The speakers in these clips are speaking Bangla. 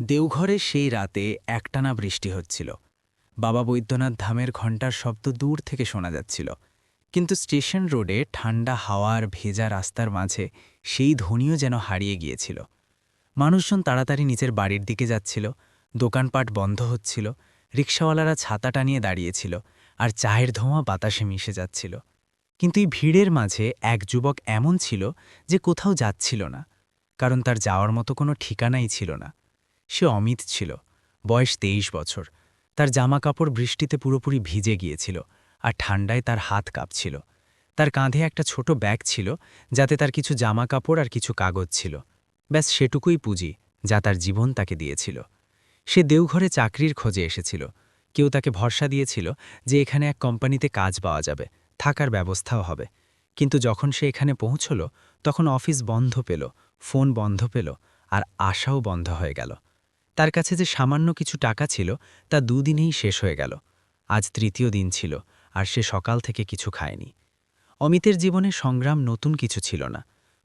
দেওঘরে সেই রাতে একটানা বৃষ্টি হচ্ছিল। বাবা বৈদ্যনাথ ধামের ঘণ্টার শব্দ দূর থেকে শোনা যাচ্ছিল, কিন্তু স্টেশন রোডে ঠান্ডা হাওয়ার ভেজা রাস্তার মাঝে সেই ধ্বনিও যেন হারিয়ে গিয়েছিল। মানুষজন তাড়াতাড়ি নিজের বাড়ির দিকে যাচ্ছিল, দোকানপাট বন্ধ হচ্ছিল, রিকশাওয়ালারা ছাতা টানিয়ে দাঁড়িয়েছিল, আর চায়ের ধোঁয়া বাতাসে মিশে যাচ্ছিল। কিন্তু এই ভিড়ের মাঝে এক যুবক এমন ছিল যে কোথাও যাচ্ছিল না, কারণ তার যাওয়ার মতো কোনো ঠিকানাই ছিল না। সে অমিত ছিল, বয়স ২৩ বছর। তার জামাকাপড় বৃষ্টিতে পুরোপুরি ভিজে গিয়েছিল, আর ঠান্ডায় তার হাত কাঁপছিল। তার কাঁধে একটা ছোট ব্যাগ ছিল, যাতে তার কিছু জামাকাপড় আর কিছু কাগজ ছিল। ব্যাস সেটুকুই পুঁজি, যা তার জীবন তাকে দিয়েছিল। সে দেওঘরে চাকরির খোঁজে এসেছিল। কেউ তাকে ভরসা দিয়েছিল যে এখানে এক কোম্পানিতে কাজ পাওয়া যাবে, থাকার ব্যবস্থাও হবে। কিন্তু যখন সে এখানে পৌঁছল, তখন অফিস বন্ধ পেল, ফোন বন্ধ পেল, আর আশাও বন্ধ হয়ে গেল। তার কাছে যে সামান্য কিছু টাকা ছিল, তা দুদিনেই শেষ হয়ে গেল। আজ তৃতীয় দিন ছিল, আর সে সকাল থেকে কিছু খায়নি। অমিতের জীবনে সংগ্রাম নতুন কিছু ছিল না।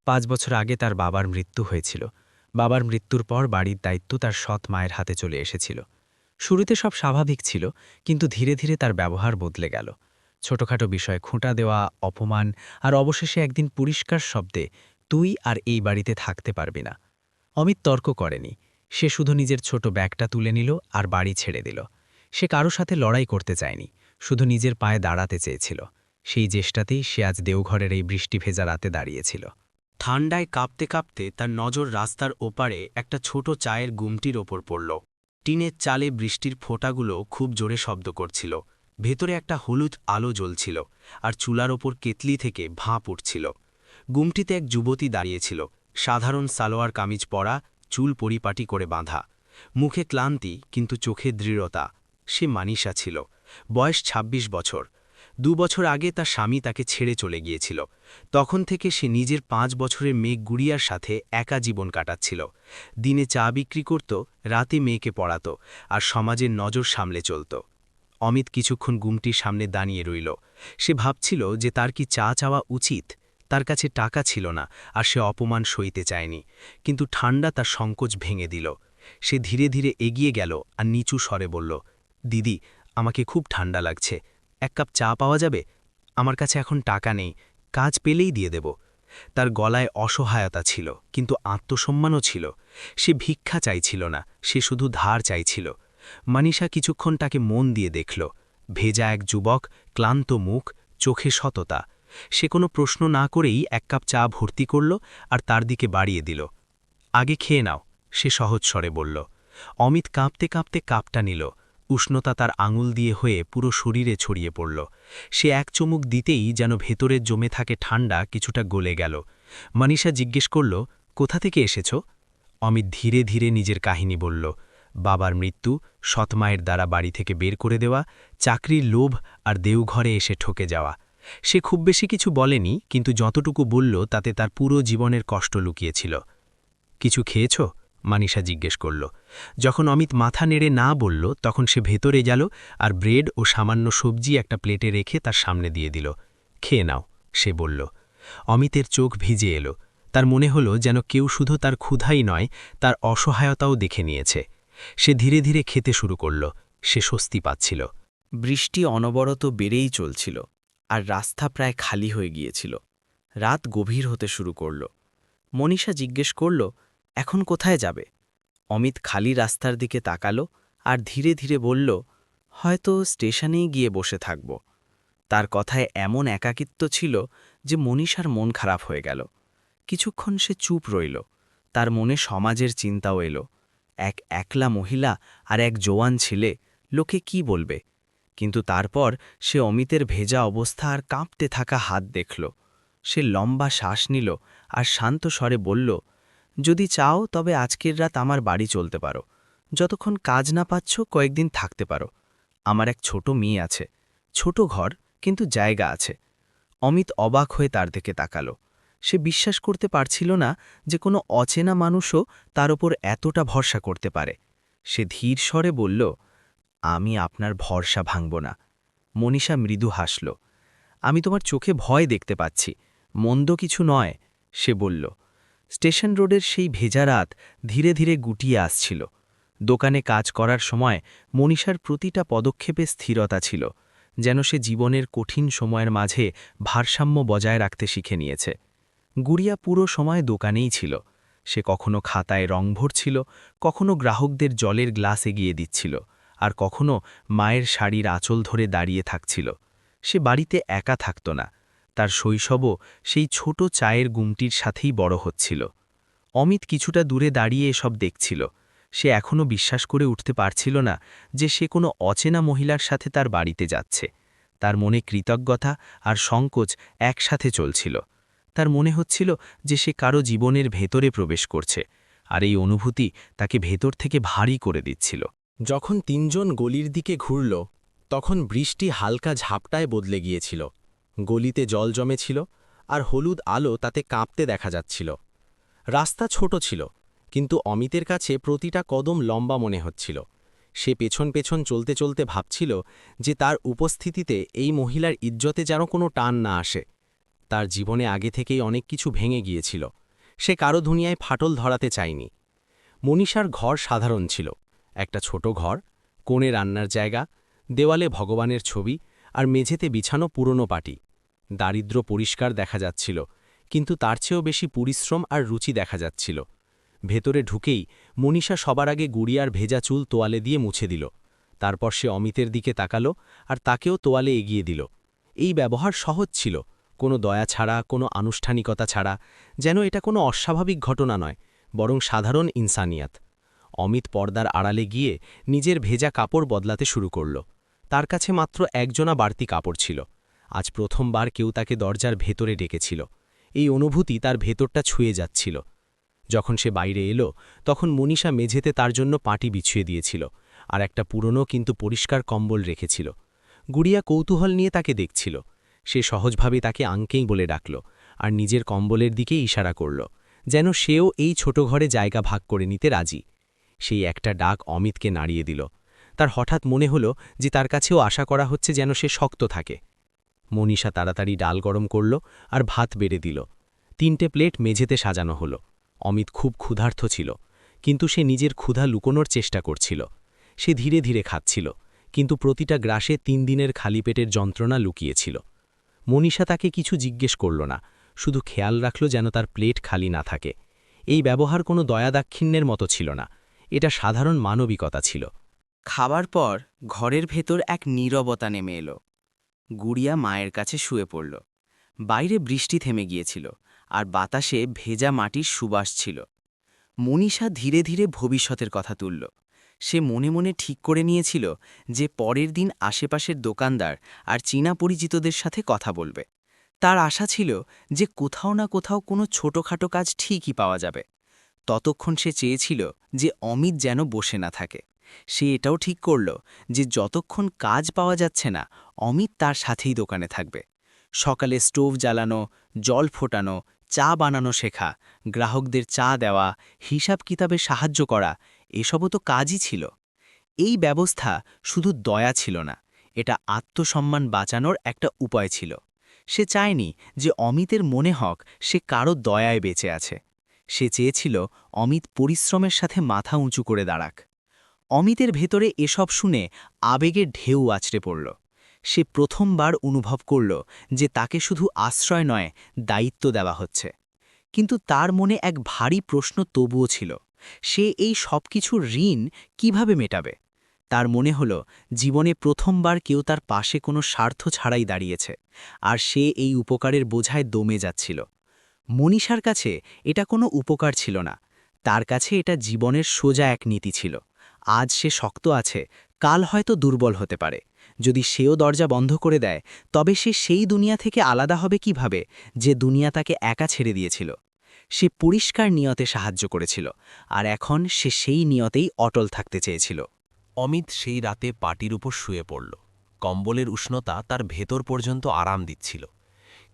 ৫ বছর আগে তার বাবার মৃত্যু হয়েছিল। বাবার মৃত্যুর পর বাড়ির দায়িত্ব তার সৎ মায়ের হাতে চলে এসেছিল। শুরুতে সব স্বাভাবিক ছিল, কিন্তু ধীরে ধীরে তার ব্যবহার বদলে গেল। ছোটখাটো বিষয়ে খুঁটা দেওয়া, অপমান, আর অবশেষে একদিন পরিষ্কার শব্দে, তুই আর এই বাড়িতে থাকতে পারবি না। অমিত তর্ক করেনি। সে শুধু নিজের ছোট ব্যাগটা তুলে নিল আর বাড়ি ছেড়ে দিল। সে কারো সাথে লড়াই করতে চায়নি, শুধু নিজের পায়ে দাঁড়াতে চেয়েছিল। সেই চেষ্টাতেই সে আজ দেওঘরের এই বৃষ্টি ভেজা রাতে দাঁড়িয়েছিল। ঠান্ডায় কাঁপতে কাঁপতে তার নজর রাস্তার ওপারে একটা ছোট চায়ের গুমটির ওপর পড়ল। টিনের চালে বৃষ্টির ফোঁটাগুলো খুব জোরে শব্দ করছিল। ভেতরে একটা হলুদ আলো জ্বলছিল, আর চুলার ওপর কেতলি থেকে ভাঁপ উঠছিল। গুমটিতে এক যুবতী দাঁড়িয়েছিল, সাধারণ সালোয়ার কামিজ পরা, চুল পরিপাটি করে বাঁধা। মুখে ক্লান্তি, কিন্তু চোখে দৃঢ়তা। সে মানিষা ছিল, বয়স ২৬ বছর। ২ বছর আগে তার স্বামী তাকে ছেড়ে চলে গিয়েছিল। তখন থেকে সে নিজের ৫ বছরের মেয়ে গুড়িয়ার সাথে একা জীবন কাটাচ্ছিল। দিনে চা বিক্রি করত, রাতে মেয়েকে পড়াত, আর সমাজের নজর সামলে চলত। অমিত কিছুক্ষণ গুমটির সামনে দাঁড়িয়ে রইল। সে ভাবছিল যে তার কি চা চাওয়া উচিত। তার কাছে টাকা ছিল না, আর সে অপমান সইতে চায়নি। কিন্তু ঠান্ডা তার সংকোচ ভেঙে দিল। সে ধীরে ধীরে এগিয়ে গেল আর নিচু স্বরে বলল, দিদি, আমাকে খুব ঠান্ডা লাগছে, ১ কাপ চা পাওয়া যাবে? আমার কাছে এখন টাকা নেই, কাজ পেলেই দিয়ে দেব। তার গলায় অসহায়তা ছিল, কিন্তু আত্মসম্মানও ছিল। সে ভিক্ষা চাইছিল না, সে শুধু ধার চাইছিল। মানিষা কিছুক্ষণ তাকে মন দিয়ে দেখল। ভেজা এক যুবক, ক্লান্ত মুখ, চোখে সততা। সে কোনো প্রশ্ন না করেই ১ কাপ চা ভর্তি করল আর তার দিকে বাড়িয়ে দিল। আগে খেয়ে নাও, সে সহজ স্বরে বলল। অমিত কাঁপতে কাঁপতে কাপটা নিল। উষ্ণতা তার আঙুল দিয়ে হয়ে পুরো শরীরে ছড়িয়ে পড়ল। সে এক চুমুক দিতেই যেন ভেতরের জমে থাকে ঠান্ডা কিছুটা গলে গেল। মানিষা জিজ্ঞেস করল, কোথা থেকে এসেছ? অমিত ধীরে ধীরে নিজের কাহিনী বলল। বাবার মৃত্যু, সৎমায়ের দ্বারা বাড়ি থেকে বের করে দেওয়া, চাকরির লোভ, আর দেওঘরে এসে ঠকে যাওয়া। সে খুব বেশি কিছু বলেনি, কিন্তু যতটুকু বলল তাতে তার পুরো জীবনের কষ্ট লুকিয়েছিল। কিছু খেয়েছ? মানিষা জিজ্ঞেস করল। যখন অমিত মাথা নেড়ে না বলল, তখন সে ভেতরে গেল আর ব্রেড ও সামান্য সবজি একটা প্লেটে রেখে তার সামনে দিয়ে দিল। খেয়ে নাও, সে বলল। অমিতের চোখ ভিজে এলো। তার মনে হলো যেন কেউ শুধু তার ক্ষুধাই নয়, তার অসহায়তাও দেখে নিয়েছে। সে ধীরে ধীরে খেতে শুরু করল। সে স্বস্তি পাচ্ছিল। বৃষ্টি অনবরত বেড়েই চলছিল, আর রাস্তা প্রায় খালি হয়ে গিয়েছিল। রাত গভীর হতে শুরু করল। মনীষা জিজ্ঞেস করল, এখন কোথায় যাবে? অমিত খালি রাস্তার দিকে তাকালো আর ধীরে ধীরে বলল, হয়তো স্টেশনেই গিয়ে বসে থাকব। তার কথায় এমন একাকিত্ব ছিল যে মনীষার মন খারাপ হয়ে গেল। কিছুক্ষণ সে চুপ রইল। তার মনে সমাজের চিন্তাও এলো। এক একলা মহিলা আর এক জোয়ান ছেলে, লোকে কি বলবে? কিন্তু তারপর সে অমিতের ভেজা অবস্থা আর কাঁপতে থাকা হাত দেখল। সে লম্বা শ্বাস নিল আর শান্ত স্বরে বলল, যদি চাও তবে আজকের রাত আমার বাড়ি চলতে পারো। যতক্ষণ কাজ না পাচ্ছ কয়েকদিন থাকতে পারো। আমার এক ছোট মেয়ে আছে, ছোট ঘর, কিন্তু জায়গা আছে। অমিত অবাক হয়ে তার দিকে তাকালো। সে বিশ্বাস করতে পারছিল না যে কোনো অচেনা মানুষও তার ওপর এতটা ভরসা করতে পারে। সে ধীর স্বরে বলল, আমি আপনার ভরসা ভাঙব না। মনীষা মৃদু হাসল। আমি তোমার চোখে ভয় দেখতে পাচ্ছি, মন্দ কিছু নয়, সে বলল। স্টেশন রোডের সেই ভেজা রাত ধীরে ধীরে গুটিয়ে আসছিল। দোকানে কাজ করার সময় মনীষার প্রতিটা পদক্ষেপে স্থিরতা ছিল, যেন সে জীবনের কঠিন সময়ের মাঝে ভারসাম্য বজায় রাখতে শিখে নিয়েছে। গুড়িয়া পুরো সময় দোকানেই ছিল। সে কখনো খাতায় রং ভরছিল, কখনো গ্রাহকদের জলের গ্লাস এগিয়ে দিচ্ছিল, আর কখনো মায়ের শাড়ির আঁচল ধরে দাঁড়িয়ে থাকছিল। সে বাড়িতে একা থাকত না, তার শৈশবও সেই ছোট চায়ের গুমটির সাথেই বড় হচ্ছিল। অমিত কিছুটা দূরে দাঁড়িয়ে এসব দেখছিল। সে এখনও বিশ্বাস করে উঠতে পারছিল না যে সে কোনো অচেনা মহিলার সাথে তার বাড়িতে যাচ্ছে। তার মনে কৃতজ্ঞতা আর সংকোচ একসাথে চলছিল। তার মনে হচ্ছিল যে সে কারো জীবনের ভেতরে প্রবেশ করছে, আর এই অনুভূতি তাকে ভেতর থেকে ভারী করে দিচ্ছিল। যখন তিনজন গলির দিকে ঘুরল, তখন বৃষ্টি হালকা ঝাপটায় বদলে গিয়েছিল। গলিতে জল জমেছিল, আর হলুদ আলো তাতে কাঁপতে দেখা যাচ্ছিল। রাস্তা ছোট ছিল, কিন্তু অমিতের কাছে প্রতিটা কদম লম্বা মনে হচ্ছিল। সে পেছন পেছন চলতে চলতে ভাবছিল যে তার উপস্থিতিতে এই মহিলার ইজ্জতে যেন কোনো টান না আসে। তার জীবনে আগে থেকেই অনেক কিছু ভেঙে গিয়েছিল। সে কারো দুনিয়ায় ফাটল ধরাতে চায়নি। মনীষার ঘর সাধারণ ছিল, একটা ছোট ঘর, কোণে রান্নার জায়গা, দেওয়ালে ভগবানের ছবি, আর মেঝেতে বিছানো পুরনো পাটি। দারিদ্র্য পরিষ্কার দেখা যাচ্ছিল, কিন্তু তার চেয়েও বেশি পরিশ্রম আর রুচি দেখা যাচ্ছিল। ভেতরে ঢুকেই মনীষা সবার আগে গুড়িয়ার ভেজা চুল তোয়ালে দিয়ে মুছে দিল। তারপর সে অমিতের দিকে তাকালো আর তাকেও তোয়ালে এগিয়ে দিল। এই ব্যবহার সহজ ছিল, কোনো দয়া ছাড়া, কোনো আনুষ্ঠানিকতা ছাড়া, যেন এটা কোনো অস্বাভাবিক ঘটনা নয়, বরং সাধারণ ইনসানিয়াত। অমিত পর্দার আড়ালে গিয়ে নিজের ভেজা কাপড় বদলাতে শুরু করল। তার কাছে মাত্র একজনা বাড়তি কাপড় ছিল। আজ প্রথমবার কেউ তাকে দরজার ভেতরে ডেকেছিল। এই অনুভূতি তার ভেতরটা ছুঁয়ে যাচ্ছিল। যখন সে বাইরে এলো, তখন মনীষা মেঝেতে তার জন্য পাটি বিছিয়ে দিয়েছিল, আর একটা পুরনো কিন্তু পরিষ্কার কম্বল রেখেছিল। গুড়িয়া কৌতূহল নিয়ে তাকে দেখছিল। সে সহজভাবে তাকে আঙ্কেই বলে ডাকল, আর নিজের কম্বলের দিকে ইশারা করল, যেন সেও এই ছোট ঘরে জায়গা ভাগ করে নিতে রাজি। সেই একটা ডাক অমিতকে নাড়িয়ে দিল। তার হঠাৎ মনে হলো যে তার কাছেও আশা করা হচ্ছে যেন সে শক্ত থাকে। মনীষা তাড়াতাড়ি ডাল গরম করল আর ভাত বেড়ে দিল। 3টে প্লেট মেঝেতে সাজানো হলো। অমিত খুব ক্ষুধার্ত ছিল, কিন্তু সে নিজের ক্ষুধা লুকোনোর চেষ্টা করছিল। সে ধীরে ধীরে খাচ্ছিল, কিন্তু প্রতিটা গ্রাসে 3 দিনের খালি পেটের যন্ত্রণা লুকিয়েছিল। মনীষা তাকে কিছু জিজ্ঞেস করল না, শুধু খেয়াল রাখল যেন তার প্লেট খালি না থাকে। এই ব্যবহার কোনো দয়াদাক্ষিণ্যের মতো ছিল না, এটা সাধারণ মানবিকতা ছিল। খাবার পর ঘরের ভেতর এক নীরবতা নেমে এলো। গুড়িয়া মায়ের কাছে শুয়ে পড়ল। বাইরে বৃষ্টি থেমে গিয়েছিল, আর বাতাসে ভেজা মাটির সুবাস ছিল। মনীষা ধীরে ধীরে ভবিষ্যতের কথা তুলল। সে মনে মনে ঠিক করে নিয়েছিল যে পরের দিন আশেপাশের দোকানদার আর চীনা পরিচিতদের সাথে কথা বলবে। তার আশা ছিল যে কোথাও না কোথাও কোনো ছোটখাটো কাজ ঠিকই পাওয়া যাবে। ততক্ষণ সে চেয়েছিল যে অমিত যেন বসে না থাকে। সে এটাও ঠিক করল যে যতক্ষণ কাজ পাওয়া যাচ্ছে না, অমিত তার সাথেই দোকানে থাকবে। সকালে স্টোভ জ্বালানো, জল ফোটানো, চা বানানো শেখা, গ্রাহকদের চা দেওয়া, হিসাব কিতাবে সাহায্য করা, এসবও তো কাজই ছিল। এই ব্যবস্থা শুধু দয়া ছিল না, এটা আত্মসম্মান বাঁচানোর একটা উপায় ছিল। সে চায়নি যে অমিতের মনে হোক সে কারো দয়ায় বেঁচে আছে। সে চেয়েছিল অমিত পরিশ্রমের সাথে মাথা উঁচু করে দাঁড়াক। অমিতের ভেতরে এসব শুনে আবেগের ঢেউ আছড়ে পড়ল। সে প্রথমবার অনুভব করল যে তাকে শুধু আশ্রয় নয়, দায়িত্ব দেওয়া হচ্ছে। কিন্তু তার মনে এক ভারী প্রশ্ন তবুও ছিল, সে এই সব কিছুর ঋণ কিভাবে মেটাবে। তার মনে হল জীবনে প্রথমবার কেউ তার পাশে কোনো স্বার্থ ছাড়াই দাঁড়িয়েছে, আর সে এই উপকারের বোঝায় দমে যাচ্ছিল। মনীষার কাছে এটা কোনো উপকার ছিল না, তার কাছে এটা জীবনের সোজা এক নীতি ছিল। আজ সে শক্ত আছে, কাল হয়তো দুর্বল হতে পারে। যদি সেও দরজা বন্ধ করে দেয়, তবে সে সেই দুনিয়া থেকে আলাদা হবে কিভাবে, যে দুনিয়া তাকে একা ছেড়ে দিয়েছিল। সে পরিষ্কার নিয়তে সাহায্য করেছিল, আর এখন সে সেই নিয়তেই অটল থাকতে চেয়েছিল। অমিত সেই রাতে পাটির উপর শুয়ে পড়ল। কম্বলের উষ্ণতা তার ভেতর পর্যন্ত আরাম দিচ্ছিল,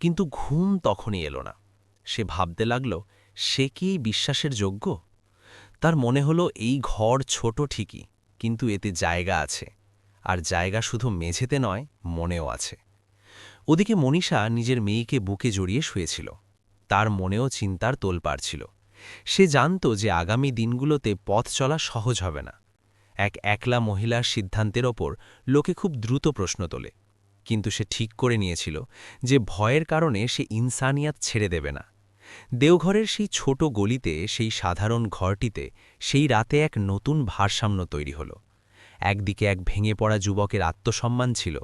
কিন্তু ঘুম তখনই এলো না। সে ভাবতে লাগল, সে কি এই বিশ্বাসের যোগ্য? তার মনে হলো এই ঘর ছোট ঠিকই, কিন্তু এতে জায়গা আছে, আর জায়গা শুধু মেঝেতে নয়, মনেও আছে। ওদিকে মনীষা নিজের মেয়েকে বুকে জড়িয়ে শুয়েছিল। তার মনেও চিন্তার তোলপাড় ছিল। সে জানত যে আগামী দিনগুলোতে পথ চলা সহজ হবে না, এক একলা মহিলার সিদ্ধান্তের ওপর লোকে খুব দ্রুত প্রশ্ন তোলে, কিন্তু সে ঠিক করে নিয়েছিল যে ভয়ের কারণে সে ইনসানিয়াত ছেড়ে দেবে না। দেওঘরের সেই ছোট গলিতে, সেই সাধারণ ঘরটিতে সেই রাতে এক নতুন ভারসাম্য তৈরি হল। একদিকে এক ভেঙে পড়া যুবকের আত্মসম্মান ছিল,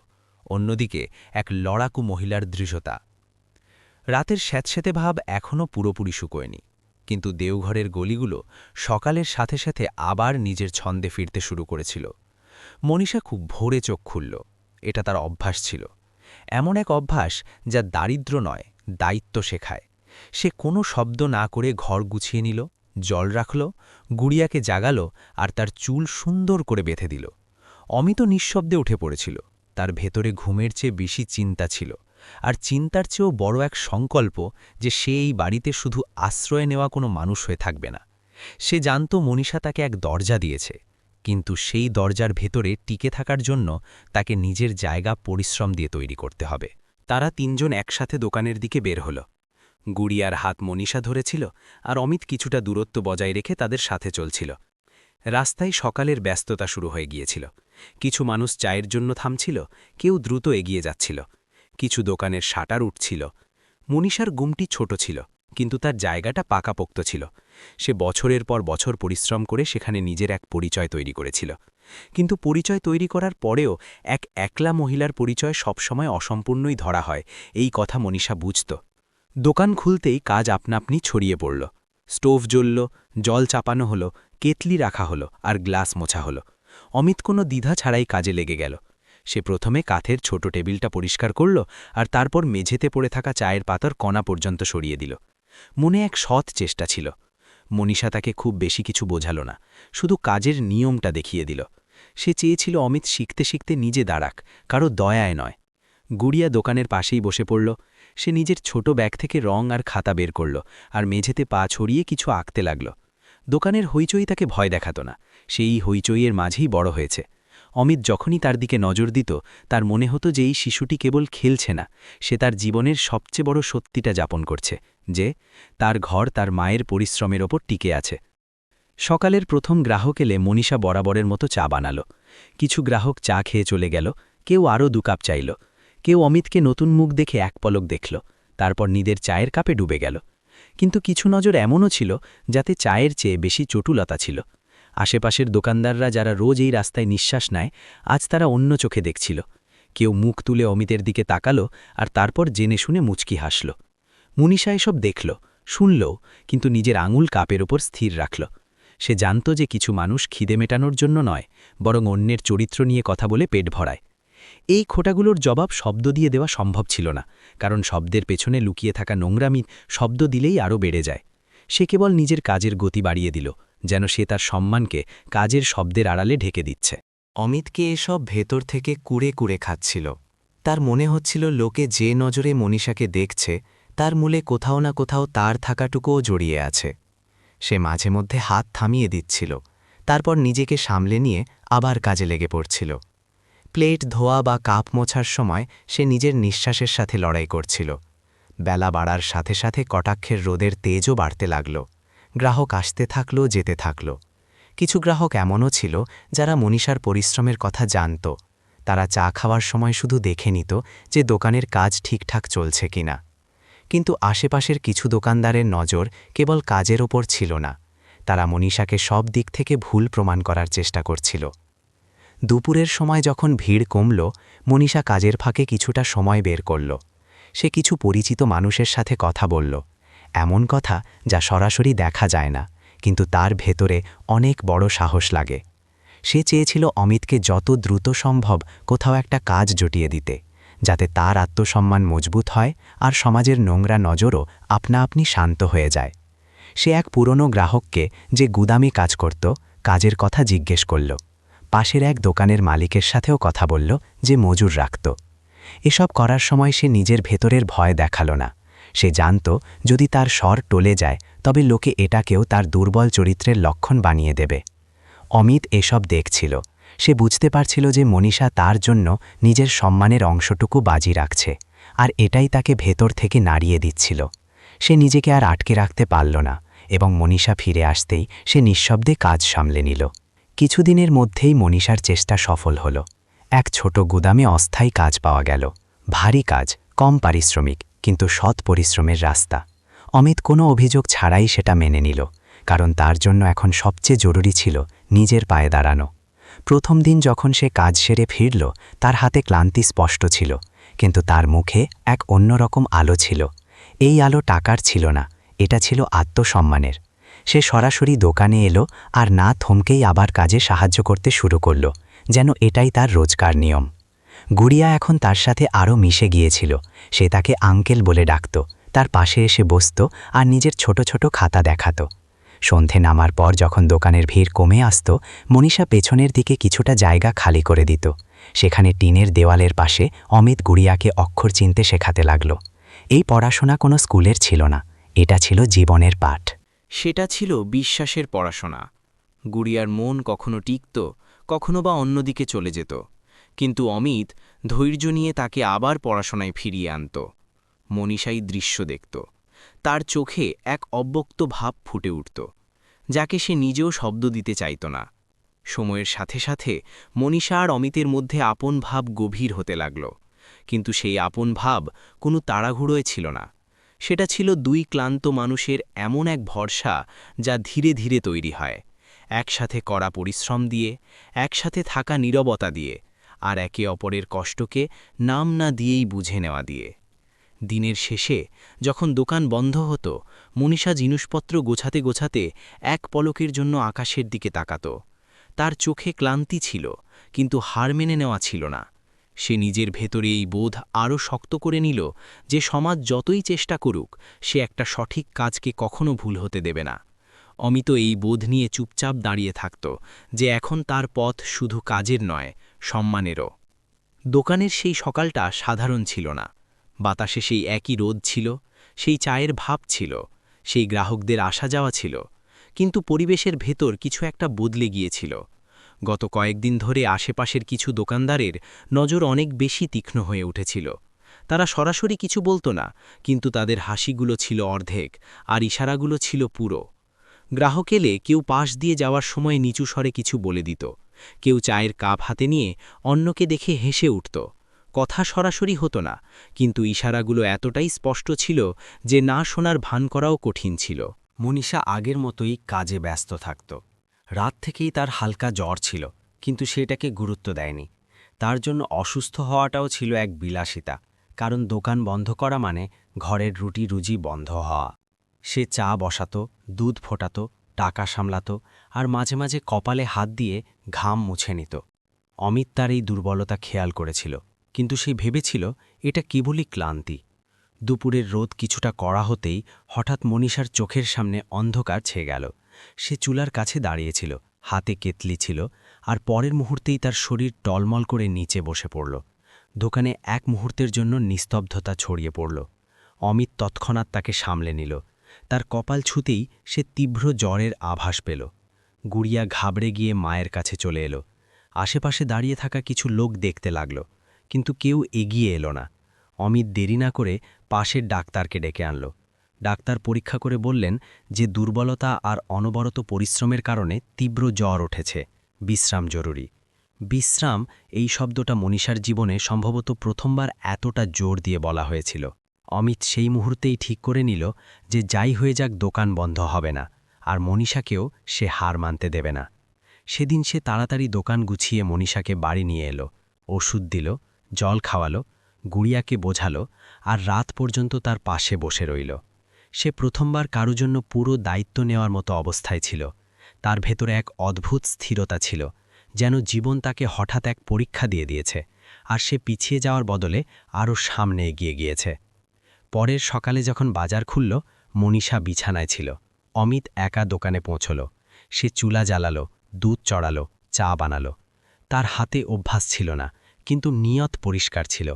অন্যদিকে এক লড়াকু মহিলার দৃঢ়তা। রাতের স্যাঁতস্যাঁতে ভাব এখনও পুরোপুরি শুকোয়নি, কিন্তু দেওঘরের গলিগুলো সকালের সাথে সাথে আবার নিজের ছন্দে ফিরতে শুরু করেছিল। মনীষা খুব ভোরে চোখ খুলল। এটা তার অভ্যাস ছিল, এমন এক অভ্যাস যা দারিদ্র নয়, দায়িত্ব শেখায়। সে কোনো শব্দ না করে ঘর গুছিয়ে নিল, জল রাখল, গুড়িয়াকে জাগালো আর তার চুল সুন্দর করে বেঁধে দিল। অমিত নিঃশব্দে উঠে পড়েছিল। তার ভেতরে ঘুমের চেয়ে বেশি চিন্তা ছিল, আর চিন্তার চেয়েও বড় এক সংকল্প যে সে এই বাড়িতে শুধু আশ্রয় নেওয়া কোনো মানুষ হয়ে থাকবে না। সে জানত মনীষা তাকে এক দরজা দিয়েছে, কিন্তু সেই দরজার ভেতরে টিকে থাকার জন্য তাকে নিজের জায়গা পরিশ্রম দিয়ে তৈরি করতে হবে। তারা তিনজন একসাথে দোকানের দিকে বের হল। গুড়িয়ার হাত মনীষা ধরেছিল, আর অমিত কিছুটা দূরত্ব বজায় রেখে তাদের সাথে চলছিল। রাস্তায় সকালের ব্যস্ততা শুরু হয়ে গিয়েছিল। কিছু মানুষ চায়ের জন্য থামছিল, কেউ দ্রুত এগিয়ে যাচ্ছিল, কিছু দোকানের শাটার উঠছিল। মনীষার গুমটি ছোট ছিল, কিন্তু তার জায়গাটা পাকাপোক্ত ছিল। সে বছরের পর বছর পরিশ্রম করে সেখানে নিজের এক পরিচয় তৈরি করেছিল। কিন্তু পরিচয় তৈরি করার পরেও এক একলা মহিলার পরিচয় সবসময় অসম্পূর্ণই ধরা হয়, এই কথা মনীষা বুঝত। দোকান খুলতেই কাজ আপনাআপনি ছড়িয়ে পড়ল। স্টোভ জ্বলল, জল চাপানো হলো, কেতলি রাখা হলো, আর গ্লাস মোছা হলো। অমিত কোনো দ্বিধা ছাড়াই কাজে লেগে গেল। সে প্রথমে কাঠের ছোট টেবিলটা পরিষ্কার করল, আর তারপর মেঝেতে পড়ে থাকা চায়ের পাতার কণা পর্যন্ত সরিয়ে দিল। মনে এক সৎ চেষ্টা ছিল। মনীষা তাকে খুব বেশি কিছু বোঝাল না, শুধু কাজের নিয়মটা দেখিয়ে দিল। সে চেয়েছিল অমিত শিখতে শিখতে নিজে দাঁড়াক, কারো দয়ায় নয়। গুড়িয়া দোকানের পাশেই বসে পড়ল। সে নিজের ছোট ব্যাগ থেকে রং আর খাতা বের করল, আর মেঝেতে পা ছড়িয়ে কিছু আঁকতে লাগল। দোকানের হইচই তাকে ভয় দেখাত না, সেই হইচইয়ের মাঝেই বড় হয়েছে। অমিত যখনই তার দিকে নজর দিত, তার মনে হতো যে এই শিশুটি কেবল খেলছে না, সে তার জীবনের সবচেয়ে বড় সত্যিটা যাপন করছে, যে তার ঘর তার মায়ের পরিশ্রমের ওপর টিকে আছে। সকালের প্রথম গ্রাহক এলে মনীষা বরাবরের মতো চা বানাল। কিছু গ্রাহক চা খেয়ে চলে গেল, কেউ আরও 2 কাপ চাইল, কেউ অমিতকে নতুন মুখ দেখে এক পলক দেখল, তারপর নিজের চায়ের কাপে ডুবে গেল। কিন্তু কিছু নজর এমনও ছিল যাতে চায়ের চেয়ে বেশি চটুলতা ছিল। আশেপাশের দোকানদাররা যারা রোজ এই রাস্তায় নিঃশ্বাস নেয়, আজ তারা অন্য চোখে দেখছিল। কেউ মুখ তুলে অমিতের দিকে তাকালো, আর তারপর জেনে শুনে মুচকি হাসল। মনীষা এসব দেখল, শুনলও, কিন্তু নিজের আঙুল কাপের ওপর স্থির রাখল। সে জানত যে কিছু মানুষ খিদে মেটানোর জন্য নয়, বরং অন্যের চরিত্র নিয়ে কথা বলে পেট ভরায়। এই খোঁটাগুলোর জবাব শব্দ দিয়ে দেওয়া সম্ভব ছিল না, কারণ শব্দের পেছনে লুকিয়ে থাকা নোংরামি শব্দ দিলেই আরও বেড়ে যায়। সে কেবল নিজের কাজের গতি বাড়িয়ে দিল, যেন সে তার সম্মানকে কাজের শব্দের আড়ালে ঢেকে দিচ্ছে। অমিতকে এসব ভেতর থেকে কুড়ে কুড়ে খাচ্ছিল। তার মনে হচ্ছিল লোকে যে নজরে মনীষাকে দেখছে, তার মূলে কোথাও না কোথাও তার থাকাটুকুও জড়িয়ে আছে। সে মাঝে মধ্যে হাত থামিয়ে দিচ্ছিল, তারপর নিজেকে সামলে নিয়ে আবার কাজে লেগে পড়ছিল। প্লেট ধোয়া বা কাপ মোছার সময় সে নিজের নিঃশ্বাসের সাথে লড়াই করছিল। বেলা বাড়ার সাথে সাথে কটাক্ষের রোদের তেজও বাড়তে লাগল। গ্রাহক আসতে থাকল, যেতে থাকল। কিছু গ্রাহক এমনও ছিল যারা মনীষার পরিশ্রমের কথা জানত। তারা চা খাওয়ার সময় শুধু দেখে নিত যে দোকানের কাজ ঠিকঠাক চলছে কিনা। কিন্তু আশেপাশের কিছু দোকানদারের নজর কেবল কাজের ওপর ছিল না, তারা মনীষাকে সব দিক থেকে ভুল প্রমাণ করার চেষ্টা করছিল। দুপুরের সময় যখন ভিড় কমল, মনীষা কাজের ফাঁকে কিছুটা সময় বের করল। সে কিছু পরিচিত মানুষের সাথে কথা বলল, এমন কথা যা সরাসরি দেখা যায় না, কিন্তু তার ভেতরে অনেক বড় সাহস লাগে। সে চেয়েছিল অমিতকে যত দ্রুত সম্ভব কোথাও একটা কাজ জটিয়ে দিতে, যাতে তার আত্মসম্মান মজবুত হয় আর সমাজের নোংরা নজরও আপনা আপনি শান্ত হয়ে যায়। সে এক পুরনো গ্রাহককে, যে গুদামে কাজ করত, কাজের কথা জিজ্ঞেস করল। পাশের এক দোকানের মালিকের সাথেও কথা বলল, যে মজুর রাখত। এসব করার সময় সে নিজের ভেতরের ভয় দেখাল না। সে জানত যদি তার স্বর টলে যায়, তবে লোকে এটাকেও তার দুর্বল চরিত্রের লক্ষণ বানিয়ে দেবে। অমিত এসব দেখছিল। সে বুঝতে পারছিল যে মনীষা তার জন্য নিজের সম্মানের অংশটুকু বাজি রাখছে, আর এটাই তাকে ভেতর থেকে নাড়িয়ে দিচ্ছিল। সে নিজেকে আর আটকে রাখতে পারল না, এবং মনীষা ফিরে আসতেই সে নিঃশব্দে কাজ সামলে নিল। কিছুদিনের মধ্যেই মনীষার চেষ্টা সফল হল। এক ছোট গুদামে অস্থায়ী কাজ পাওয়া গেল। ভারী কাজ, কম পারিশ্রমিক, কিন্তু সৎ পরিশ্রমের রাস্তা। অমিত কোনো অভিযোগ ছাড়াই সেটা মেনে নিল, কারণ তার জন্য এখন সবচেয়ে জরুরি ছিল নিজের পায়ে দাঁড়ানো। প্রথম দিন যখন সে কাজ সেরে ফিরল, তার হাতে ক্লান্তি স্পষ্ট ছিল, কিন্তু তার মুখে এক অন্যরকম আলো ছিল। এই আলো টাকার ছিল না, এটা ছিল আত্মসম্মানের। সে সরাসরি দোকানে এলো আর না থমকেই আবার কাজে সাহায্য করতে শুরু করল, যেন এটাই তার রোজকার নিয়ম। গুড়িয়া এখন তার সাথে আরও মিশে গিয়েছিল। সে তাকে আঙ্কেল বলে ডাকত, তার পাশে এসে বসত আর নিজের ছোট ছোট খাতা দেখাত। সন্ধে নামার পর যখন দোকানের ভিড় কমে আসত, মনীষা পেছনের দিকে কিছুটা জায়গা খালি করে দিত। সেখানে টিনের দেওয়ালের পাশে অমিত গুড়িয়াকে অক্ষর চিনতে শেখাতে লাগল। এই পড়াশোনা কোনো স্কুলের ছিল না, এটা ছিল জীবনের পাঠ। সেটা ছিল বিশ্বাসের পড়াশোনা। গুড়িয়ার মন কখনো টিকত, কখনো বা অন্যদিকে চলে যেত, কিন্তু অমিত ধৈর্য নিয়ে তাকে আবার পড়াশোনায় ফিরিয়ে আনত। মনীষাই দৃশ্য দেখত। তার চোখে এক অব্যক্ত ভাব ফুটে উঠত, যাকে সে নিজেও শব্দ দিতে চাইত না। সময়ের সাথে সাথে মনীষা আর অমিতের মধ্যে আপন ভাব গভীর হতে লাগল, কিন্তু সেই আপন ভাব কোনো তাড়াহুড়োয় ছিল না। সেটা ছিল দুই ক্লান্ত মানুষের এমন এক ভরসা যা ধীরে ধীরে তৈরি হয়, একসাথে করা পরিশ্রম দিয়ে, একসাথে থাকা নীরবতা দিয়ে, আর একে অপরের কষ্টকে নাম না দিয়েই বুঝে নেওয়া দিয়ে। দিনের শেষে যখন দোকান বন্ধ হতো, মনীষা জিনিসপত্র গোছাতে গোছাতে এক পলকের জন্য আকাশের দিকে তাকাত। তার চোখে ক্লান্তি ছিল, কিন্তু হার মেনে নেওয়া ছিল না। সে নিজের ভেতরে এই বোধ আরও শক্ত করে নিল যে সমাজ যতই চেষ্টা করুক, সে একটা সঠিক কাজকে কখনো ভুল হতে দেবে না। অমিত এই বোধ নিয়ে চুপচাপ দাঁড়িয়ে থাকত, যে এখন তার পথ শুধু কাজের নয়, সম্মানেরও। দোকানের সেই সকালটা সাধারণ ছিল না। বাতাসে সেই একই রোদ ছিল, সেই চায়ের ভাব ছিল, সেই গ্রাহকদের আসা যাওয়া ছিল, কিন্তু পরিবেশের ভেতর কিছু একটা বদলে গিয়েছিল। গত কয়েকদিন ধরে আশেপাশের কিছু দোকানদারের নজর অনেক বেশি তীক্ষ্ণ হয়ে উঠেছিল। তারা সরাসরি কিছু বলতো না, কিন্তু তাদের হাসিগুলো ছিল অর্ধেক, আর ইশারাগুলো ছিল পুরো। গ্রাহক এলে কেউ পাশ দিয়ে যাওয়ার সময় নিচু স্বরে কিছু বলে দিত, কেউ চায়ের কাপ হাতে নিয়ে অন্যকে দেখে হেসে উঠত। কথা সরাসরি হতো না, কিন্তু ইশারাগুলো এতটাই স্পষ্ট ছিল যে না শোনার ভান করাও কঠিন ছিল। মনীষা আগের মতোই কাজে ব্যস্ত থাকত। রাত থেকেই তার হালকা জ্বর ছিল, কিন্তু সেটাকে গুরুত্ব দেয়নি। তার জন্য অসুস্থ হওয়াটাও ছিল এক বিলাসিতা, কারণ দোকান বন্ধ করা মানে ঘরের রুটি রুজি বন্ধ হওয়া। সে চা বসাত, দুধ ফোটাত, টাকা সামলাত, আর মাঝে মাঝে কপালে হাত দিয়ে ঘাম মুছে নিত। অমিত তার এই দুর্বলতা খেয়াল করেছিল, কিন্তু সে ভেবেছিল এটা কেবলই ক্লান্তি। দুপুরের রোদ কিছুটা কড়া হতেই হঠাৎ মনীষার চোখের সামনে অন্ধকার ছেয়ে গেল। সে চুলার কাছে দাঁড়িয়েছিল, হাতে কেতলি ছিল, আর পরের মুহূর্তেই তার শরীর টলমল করে নিচে বসে পড়ল। দোকানে এক মুহূর্তের জন্য নিস্তব্ধতা ছড়িয়ে পড়ল। অমিত তৎক্ষণাৎ তাকে সামলে নিল। তার কপাল ছুতেই সে তীব্র জ্বরের আভাস পেল। গুড়িয়া ঘাবড়ে গিয়ে মায়ের কাছে চলে এলো। আশেপাশে দাঁড়িয়ে থাকা কিছু লোক দেখতে লাগল, কিন্তু কেউ এগিয়ে এলো না। অমিত দেরি না করে পাশের ডাক্তারকে ডেকে আনল। ডাক্তার পরীক্ষা করে বললেন যে দুর্বলতা আর অনবরত পরিশ্রমের কারণে তীব্র জ্বর উঠেছে, বিশ্রাম জরুরি। বিশ্রাম, এই শব্দটা মনীষার জীবনে সম্ভবত প্রথমবার এতটা জোর দিয়ে বলা হয়েছিল। অমিত সেই মুহূর্তেই ঠিক করে নিল যে যাই হয়ে যাক দোকান বন্ধ হবে না, আর মনীষাকেও সে হার মানতে দেবে না। সেদিন সে তাড়াতাড়ি দোকান গুছিয়ে মনীষাকে বাড়ি নিয়ে এলো, ওষুধ দিল, জল খাওয়ালো, গুড়িয়াকে বোঝালো, আর রাত পর্যন্ত তার পাশে বসে রইল। সে প্রথমবার কারো জন্য পুরো দায়িত্ব নেওয়ার মতো অবস্থায় ছিল। তার ভেতরে এক অদ্ভুত স্থিরতা ছিল, যেন জীবন তাকে হঠাৎ এক পরীক্ষা দিয়ে দিয়েছে, আর সে পিছিয়ে যাওয়ার বদলে আরও সামনে এগিয়ে গিয়েছে। পরের সকালে যখন বাজার খুলল, মনীষা বিছানায় ছিল। অমিত একা দোকানে পৌঁছল। সে চুলা জ্বালালো, দুধ চড়ালো, চা বানালো। তার হাতে অভ্যাস ছিল না, কিন্তু নিয়ত পরিষ্কার ছিল।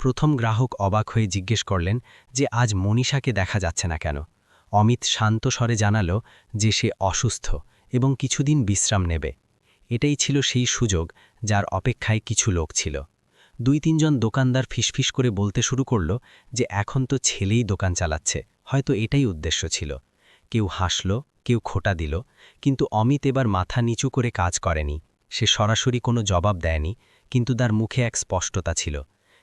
প্রথম গ্রাহক অবাক হয়ে জিজ্ঞেস করলেন যে আজ মনীষাকে দেখা যাচ্ছে না কেন। অমিত শান্ত স্বরে জানালো যে সে অসুস্থ এবং কিছুদিন বিশ্রাম নেবে। এটাই ছিল সেই সুযোগ যার অপেক্ষায় কিছু লোক ছিল। ২-৩ জন দোকানদার ফিসফিস করে বলতে শুরু করল যে এখন তো ছেলেই দোকান চালাচ্ছে, হয়তো এটাই উদ্দেশ্য ছিল। কেউ হাসল, কেউ খোঁটা দিল, কিন্তু অমিত এবার মাথা নিচু করে কাজ করেনি। সে সরাসরি কোনো জবাব দেয়নি, কিন্তু তার মুখে এক স্পষ্টতা ছিল।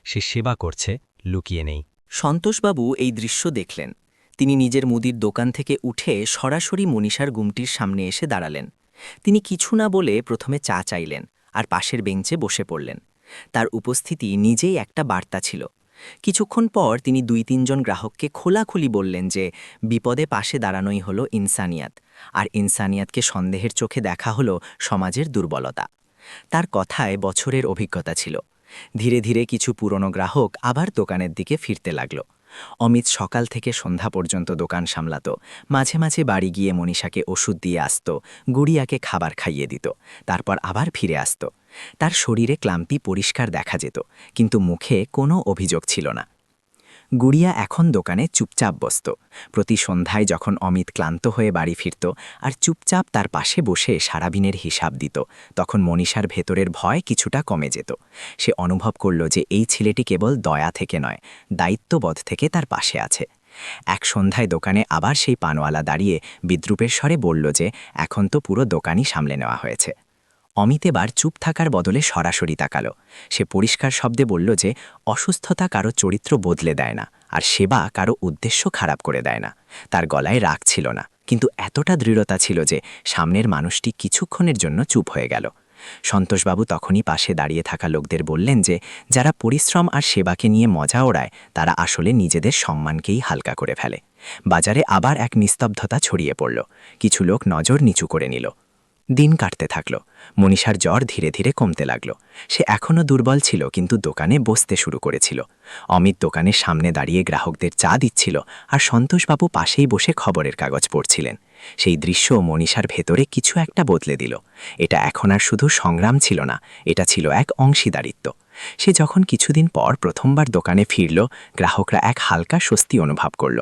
সে সেবা করছে, লুকিয়ে নেই। সন্তোষবাবু এই দৃশ্য দেখলেন। তিনি নিজের মুদির দোকান থেকে উঠে সরাসরি মনীষার গুমটির সামনে এসে দাঁড়ালেন। তিনি কিছু না বলে প্রথমে চা চাইলেন আর পাশের বেঞ্চে বসে পড়লেন। তার উপস্থিতি নিজেই একটা বার্তা ছিল। কিছুক্ষণ পর তিনি ২-৩ জন গ্রাহককে খোলাখুলি বললেন যে বিপদে পাশে দাঁড়ানোই হলো ইনসানিয়াত, আর ইনসানিয়াতকে সন্দেহের চোখে দেখা হলো সমাজের দুর্বলতা। তার কথায় বছরের অভিজ্ঞতা ছিল। ধীরে ধীরে কিছু পুরনো গ্রাহক আবার দোকানের দিকে ফিরতে লাগল। অমিত সকাল থেকে সন্ধ্যা পর্যন্ত দোকান সামলাত। মাঝে মাঝে বাড়ি গিয়ে মনীষাকে ওষুধ দিয়ে আসত, গুড়িয়াকে খাবার খাইয়ে দিত, তারপর আবার ফিরে আসত। তার শরীরে ক্লান্তি পরিষ্কার দেখা যেত, কিন্তু মুখে কোনো অভিযোগ ছিল না। গুড়িয়া এখন দোকানে চুপচাপ বসত। প্রতি সন্ধ্যায় যখন অমিত ক্লান্ত হয়ে বাড়ি ফিরত আর চুপচাপ তার পাশে বসে সারাদিনের হিসাব দিত, তখন মনীষার ভেতরের ভয় কিছুটা কমে যেত। সে অনুভব করল যে এই ছেলেটি কেবল দয়া থেকে নয়, দায়িত্ববোধ থেকে তার পাশে আছে। এক সন্ধ্যায় দোকানে আবার সেই পানওয়ালা দাঁড়িয়ে বিদ্রূপের স্বরে বলল যে এখন তো পুরো দোকানই সামলে নেওয়া হয়েছে। অমিত এবার চুপ থাকার বদলে সরাসরি তাকালো। সে পরিষ্কার শব্দে বলল যে অসুস্থতা কারো চরিত্র বদলে দেয় না, আর সেবা কারো উদ্দেশ্য খারাপ করে দেয় না। তার গলায় রাগ ছিল না, কিন্তু এতটা দৃঢ়তা ছিল যে সামনের মানুষটি কিছুক্ষণের জন্য চুপ হয়ে গেল। সন্তোষবাবু তখনই পাশে দাঁড়িয়ে থাকা লোকদের বললেন যে যারা পরিশ্রম আর সেবাকে নিয়ে মজা ওড়ায় তারা আসলে নিজেদের সম্মানকেই হালকা করে ফেলে। বাজারে আবার এক নিস্তব্ধতা ছড়িয়ে পড়ল। কিছু লোক নজর নিচু করে নিল। দিন কাটতে থাকল। মনীষার জ্বর ধীরে ধীরে কমতে লাগল। সে এখনও দুর্বল ছিল, কিন্তু দোকানে বসতে শুরু করেছিল। অমিত দোকানের সামনে দাঁড়িয়ে গ্রাহকদের চা দিচ্ছিল, আর সন্তোষবাবু পাশেই বসে খবরের কাগজ পড়ছিলেন। সেই দৃশ্য মনীষার ভেতরে কিছু একটা বদলে দিল। এটা এখন আর শুধু সংগ্রাম ছিল না, এটা ছিল এক অংশীদারিত্ব। সে যখন কিছুদিন পর প্রথমবার দোকানে ফিরল, গ্রাহকরা এক হালকা স্বস্তি অনুভব করল।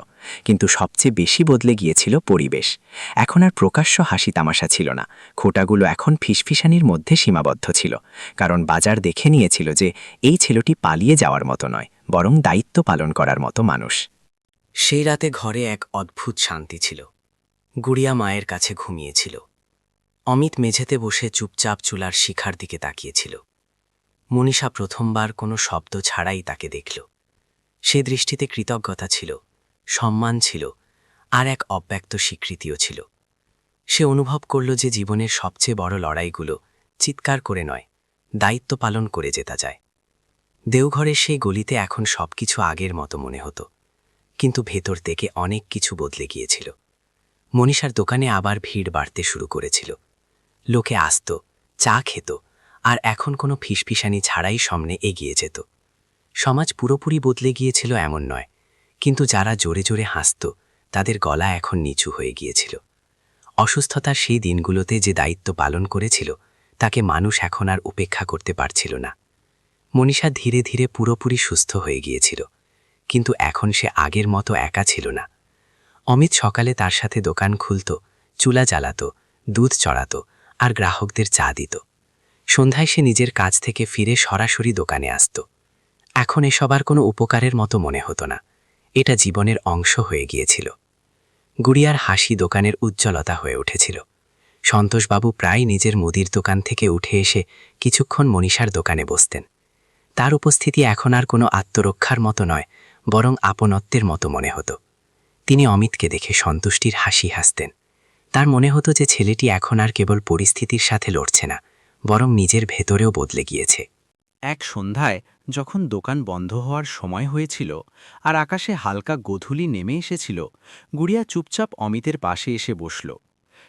কিন্তু সবচেয়ে বেশি বদলে গিয়েছিল পরিবেশ। এখন আর প্রকাশ্য হাসি তামাশা ছিল না। খোঁটাগুলো এখন ফিসফিসানির মধ্যে সীমাবদ্ধ ছিল, কারণ বাজার দেখে নিয়েছিল যে এই ছেলেটি পালিয়ে যাওয়ার মতো নয়, বরং দায়িত্ব পালন করার মতো মানুষ। সেই রাতে ঘরে এক অদ্ভুত শান্তি ছিল। গুড়িয়া মায়ের কাছে ঘুমিয়েছিল। অমিত মেঝেতে বসে চুপচাপ চুলার শিখার দিকে তাকিয়েছিল। মনীষা প্রথমবার কোনো শব্দ ছাড়াই তাকে দেখল। সে দৃষ্টিতে কৃতজ্ঞতা ছিল, সম্মান ছিল, আর এক অব্যক্ত স্বীকৃতিও ছিল। সে অনুভব করল যে জীবনের সবচেয়ে বড় লড়াইগুলো চিৎকার করে নয়, দায়িত্ব পালন করে জেতা যায়। দেওঘরের সেই গলিতে এখন সবকিছু আগের মতো মনে হতো, কিন্তু ভেতর থেকে অনেক কিছু বদলে গিয়েছিল। মনীষার দোকানে আবার ভিড় বাড়তে শুরু করেছিল। লোকে আসত, চা খেত, আর এখন কোনো ফিসফিসানি ছাড়াই সামনে এগিয়ে যেত। সমাজ পুরোপুরি বদলে গিয়েছিল এমন নয়, কিন্তু যারা জোরে জোরে হাসত তাদের গলা এখন নিচু হয়ে গিয়েছিল। অসুস্থতার সেই দিনগুলোতে যে দায়িত্ব পালন করেছিল তাকে মানুষ এখন আর উপেক্ষা করতে পারছিল না। মনীষা ধীরে ধীরে পুরোপুরি সুস্থ হয়ে গিয়েছিল, কিন্তু এখন সে আগের মতো একা ছিল না। অমিত সকালে তার সাথে দোকান খুলত, চুলা জ্বালাত, দুধ চড়াত, আর গ্রাহকদের চা দিত। সন্ধ্যায় সে নিজের কাজ থেকে ফিরে সরাসরি দোকানে আসত। এখন এসব আর কোনো উপকারের মতো মনে হতো না, এটা জীবনের অংশ হয়ে গিয়েছিল। গুড়িয়ার হাসি দোকানের উজ্জ্বলতা হয়ে উঠেছিল। সন্তোষবাবু প্রায় নিজের মুদির দোকান থেকে উঠে এসে কিছুক্ষণ মনীষার দোকানে বসতেন। তার উপস্থিতি এখন আর কোনো আত্মরক্ষার মতো নয়, বরং আপনত্বের মতো মনে হতো। তিনি অমিতকে দেখে সন্তুষ্টির হাসি হাসতেন। তার মনে হতো যে ছেলেটি এখন আর কেবল পরিস্থিতির সাথে লড়ছে না, বরং নিজের ভেতরেও বদলে গিয়েছে। এক সন্ধ্যায় যখন দোকান বন্ধ হওয়ার সময় হয়েছিল আর আকাশে হালকা গোধূলি নেমে এসেছিল, গুড়িয়া চুপচাপ অমিতের পাশে এসে বসল।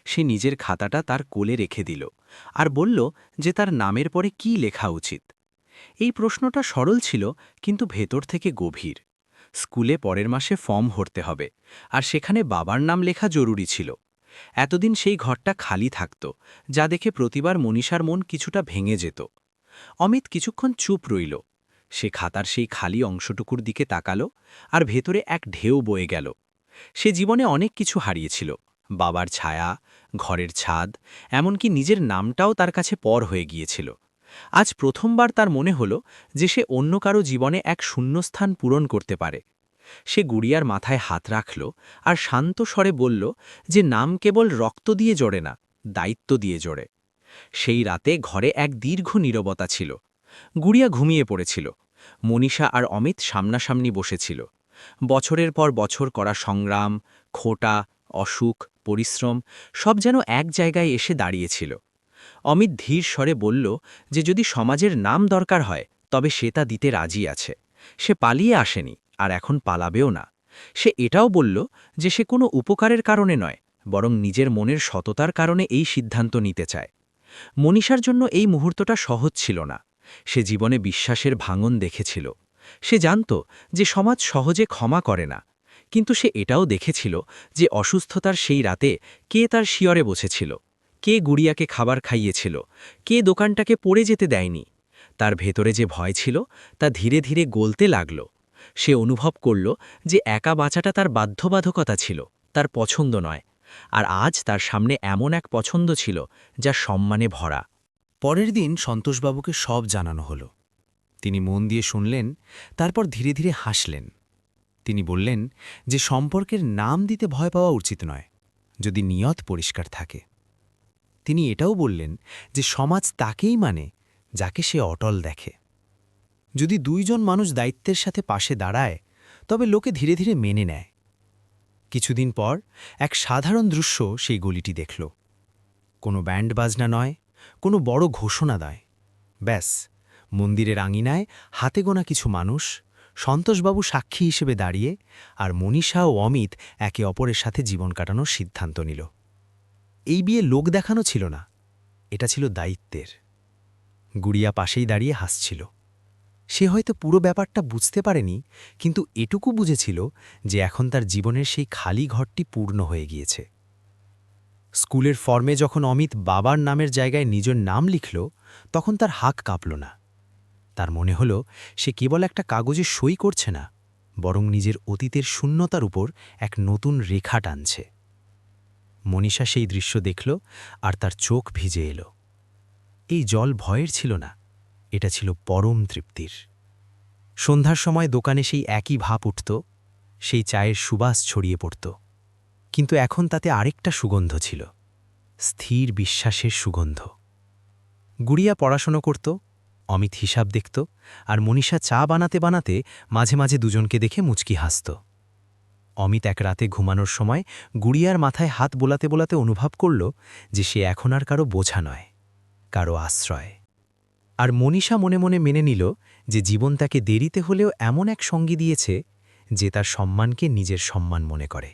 সে নিজের খাতাটা তার কোলে রেখে দিল আর বলল যে তার নামের পরে কি লেখা উচিত। এই প্রশ্নটা সরল ছিল, কিন্তু ভেতর থেকে গভীর। স্কুলে পরের মাসে ফর্ম ভরতে হবে, আর সেখানে বাবার নাম লেখা জরুরি ছিল। এতদিন সেই ঘরটা খালি থাকত, যা দেখে প্রতিবার মনীষার মন কিছুটা ভেঙে যেত। অমিত কিছুক্ষণ চুপ রইল। সে খাতার সেই খালি অংশটুকুর দিকে তাকালো, আর ভেতরে এক ঢেউ বয়ে গেল। সে জীবনে অনেক কিছু হারিয়েছিল, বাবার ছায়া, ঘরের ছাদ, এমনকি নিজের নামটাও তার কাছে পর হয়ে গিয়েছিল। আজ প্রথমবার তার মনে হলো যে সে অন্য কারো জীবনে এক শূন্যস্থান পূরণ করতে পারে। সে গুড়িয়ার মাথায় হাত রাখল আর শান্ত স্বরে বলল যে নাম কেবল রক্ত দিয়ে জড়ে না, দায়িত্ব দিয়ে জড়ে। সেই রাতে ঘরে এক দীর্ঘ নীরবতা ছিল। গুড়িয়া ঘুমিয়ে পড়েছিল। মনীষা আর অমিত সামনাসামনি বসেছিল। বছরের পর বছর করা সংগ্রাম, খোটা, অসুখ, পরিশ্রম সব যেন এক জায়গায় এসে দাঁড়িয়েছিল। অমিত ধীর স্বরে বলল যে যদি সমাজের নাম দরকার হয় তবে সে তা দিতে রাজি আছে। সে পালিয়ে আসেনি আর এখন পালাবেও না। সে এটাও বলল যে সে কোনো উপকারের কারণে নয়, বরং নিজের মনের সততার কারণে এই সিদ্ধান্ত নিতে চায়। মনীষার জন্য এই মুহূর্তটা সহজ ছিল না। সে জীবনে বিশ্বাসের ভাঙন দেখেছিল। সে জানত যে সমাজ সহজে ক্ষমা করে না, কিন্তু সে এটাও দেখেছিল যে অসুস্থতার সেই রাতে কে তার শিয়রে বসেছিল, কে গুড়িয়াকে খাবার খাইয়েছিল, কে দোকানটাকে পড়ে যেতে দেয়নি। তার ভেতরে যে ভয় ছিল তা ধীরে ধীরে গলতে লাগল। সে অনুভব করল যে একা বাঁচাটা তার বাধ্যবাধকতা ছিল, তার পছন্দ নয়। আর আজ তার সামনে এমন এক পছন্দ ছিল যা সম্মানে ভরা। পরের দিন সন্তোষবাবুকে সব জানানো হল। তিনি মন দিয়ে শুনলেন, তারপর ধীরে ধীরে হাসলেন। তিনি বললেন যে সম্পর্কের নাম দিতে ভয় পাওয়া উচিত নয়, যদি নিয়ত পরিষ্কার থাকে। তিনি এটাও বললেন যে সমাজ তাকেই মানে যাকে সে অটল দেখে। যদি দুইজন মানুষ দায়িত্বের সাথে পাশে দাঁড়ায় তবে লোকে ধীরে ধীরে মেনে নেয়। কিছুদিন পর এক সাধারণ দৃশ্য সেই গলিটি দেখল। কোনো ব্যান্ড বাজনা নয়, কোনো বড় ঘোষণা নয়, ব্যাস মন্দিরের আঙিনায় হাতে গোনা কিছু মানুষ, সন্তোষবাবু সাক্ষী হিসেবে দাঁড়িয়ে, আর মনীষা ও অমিত একে অপরের সাথে জীবন কাটানোর সিদ্ধান্ত নিল। এই বিয়ে লোক দেখানো ছিল না, এটা ছিল দায়িত্বের। গুড়িয়া পাশেই দাঁড়িয়ে হাসছিল। সে হয়তো পুরো ব্যাপারটা বুঝতে পারেনি, কিন্তু এটুকু বুঝেছিল যে এখন তার জীবনের সেই খালি ঘরটি পূর্ণ হয়ে গিয়েছে। স্কুলের ফর্মে যখন অমিত বাবার নামের জায়গায় নিজের নাম লিখল, তখন তার হাক কাঁপল না। তার মনে হল সে কেবল একটা কাগজে সই করছে না, বরং নিজের অতীতের শূন্যতার উপর এক নতুন রেখা টানছে। মনীষা সেই দৃশ্য দেখল আর তার চোখ ভিজে এলো। এই জল ভয়ের ছিল না, এটা ছিল পরম তৃপ্তির। সন্ধ্যার সময় দোকানে সেই একই ভাব উঠত, সেই চায়ের সুবাস ছড়িয়ে পড়ত। কিন্তু এখন তাতে আরেকটা সুগন্ধ ছিল, স্থির বিশ্বাসের সুগন্ধ। গুড়িয়া পড়াশোনা করত, অমিত হিসাব দেখত, আর মনীষা চা বানাতে বানাতে মাঝে মাঝে দুজনকে দেখে মুচকি হাসত। অমিত এক রাতে ঘুমানোর সময় গুড়িয়ার মাথায় হাত বোলাতে বোলাতে অনুভব করল যে সে এখন আর কারো বোঝা নয়, কারো আশ্রয়। আর মনীষা মনে মনে মেনে নিল যে জীবন তাকে দেরিতে হলেও এমন এক সঙ্গী দিয়েছে যে তার সম্মানকে নিজের সম্মান মনে করে।